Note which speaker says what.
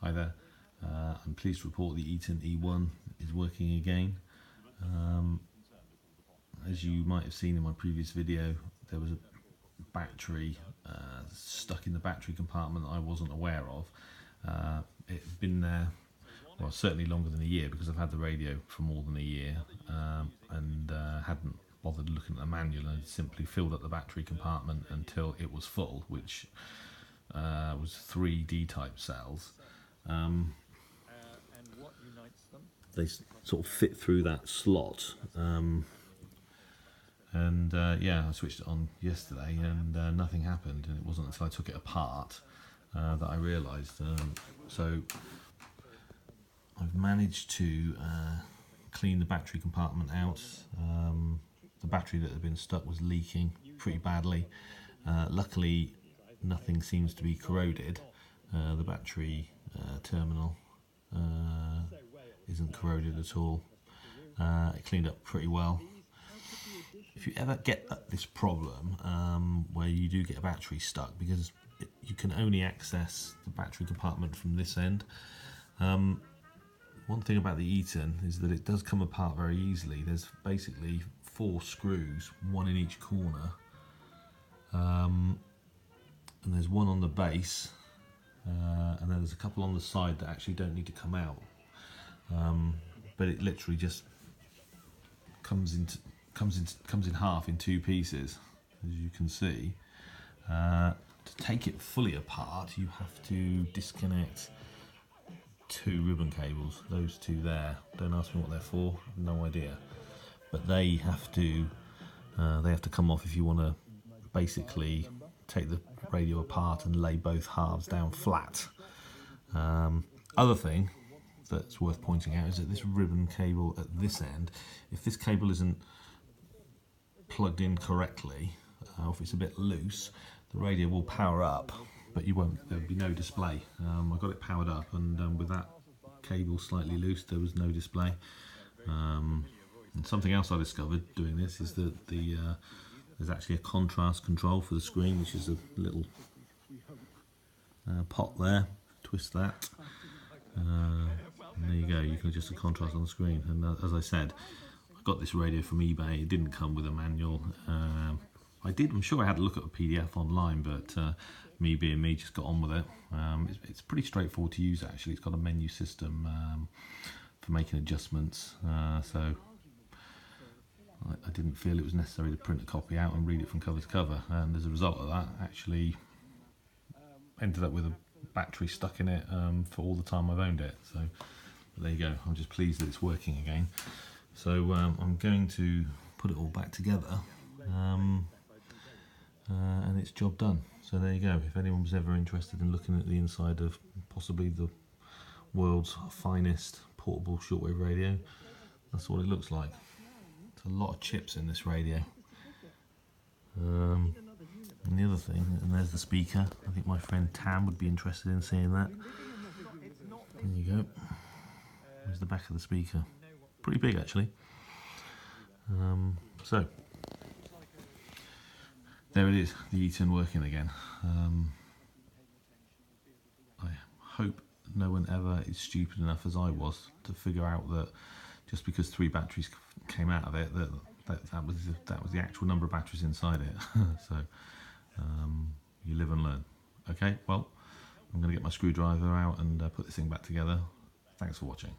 Speaker 1: Hi there, I'm pleased to report the Eton E1 is working again. As you might have seen in my previous video, there was a battery stuck in the battery compartment that I wasn't aware of. It's been there, well, certainly longer than a year, because I've had the radio for more than a year, and hadn't bothered looking at the manual, and simply filled up the battery compartment until it was full, which was 3 D-type cells. They sort of fit through that slot, yeah, I switched it on yesterday, and nothing happened, and it wasn't until I took it apart that I realised. So I've managed to clean the battery compartment out. The battery that had been stuck was leaking pretty badly. Luckily, nothing seems to be corroded. The battery terminal isn't corroded at all. It cleaned up pretty well. If you ever get this problem where you do get a battery stuck, because you can only access the battery compartment from this end. One thing about the Eton is that it does come apart very easily. There's basically 4 screws, 1 in each corner, and there's 1 on the base, and then there's a couple on the side that actually don't need to come out. But it literally just comes in half in 2 pieces, as you can see. To take it fully apart, you have to disconnect 2 ribbon cables. Those 2 there. Don't ask me what they're for. No idea. But they have to come off if you want to basically take the radio apart and lay both halves down flat. Other thing that's worth pointing out is that this ribbon cable at this end, if this cable isn't plugged in correctly, or if it's a bit loose, the radio will power up, but there'll be no display. I got it powered up, and with that cable slightly loose, there was no display. And something else I discovered doing this is that there's actually a contrast control for the screen, which is a little pot there. Twist that, and there you go. You can adjust the contrast on the screen. And as I said, I got this radio from eBay. It didn't come with a manual. I'm sure I had a look at a PDF online, but me being me, just got on with it. It's pretty straightforward to use, actually. It's got a menu system for making adjustments, so I didn't feel it was necessary to print a copy out and read it from cover to cover, and as a result of that, actually ended up with a battery stuck in it for all the time I've owned it. So there you go. I'm just pleased that it's working again. So I'm going to put it all back together, and it's job done. So there you go. If anyone was ever interested in looking at the inside of possibly the world's finest portable shortwave radio, that's what it looks like. There's a lot of chips in this radio. And the other thing, and there's the speaker. I think my friend Tam would be interested in seeing that. There you go. There's the back of the speaker. Pretty big, actually. So there it is, the Eton working again. I hope no one ever is stupid enough, as I was, to figure out that just because 3 batteries came out of it, that was the actual number of batteries inside it. So you live and learn. Okay, well, I'm going to get my screwdriver out and put this thing back together. Thanks for watching.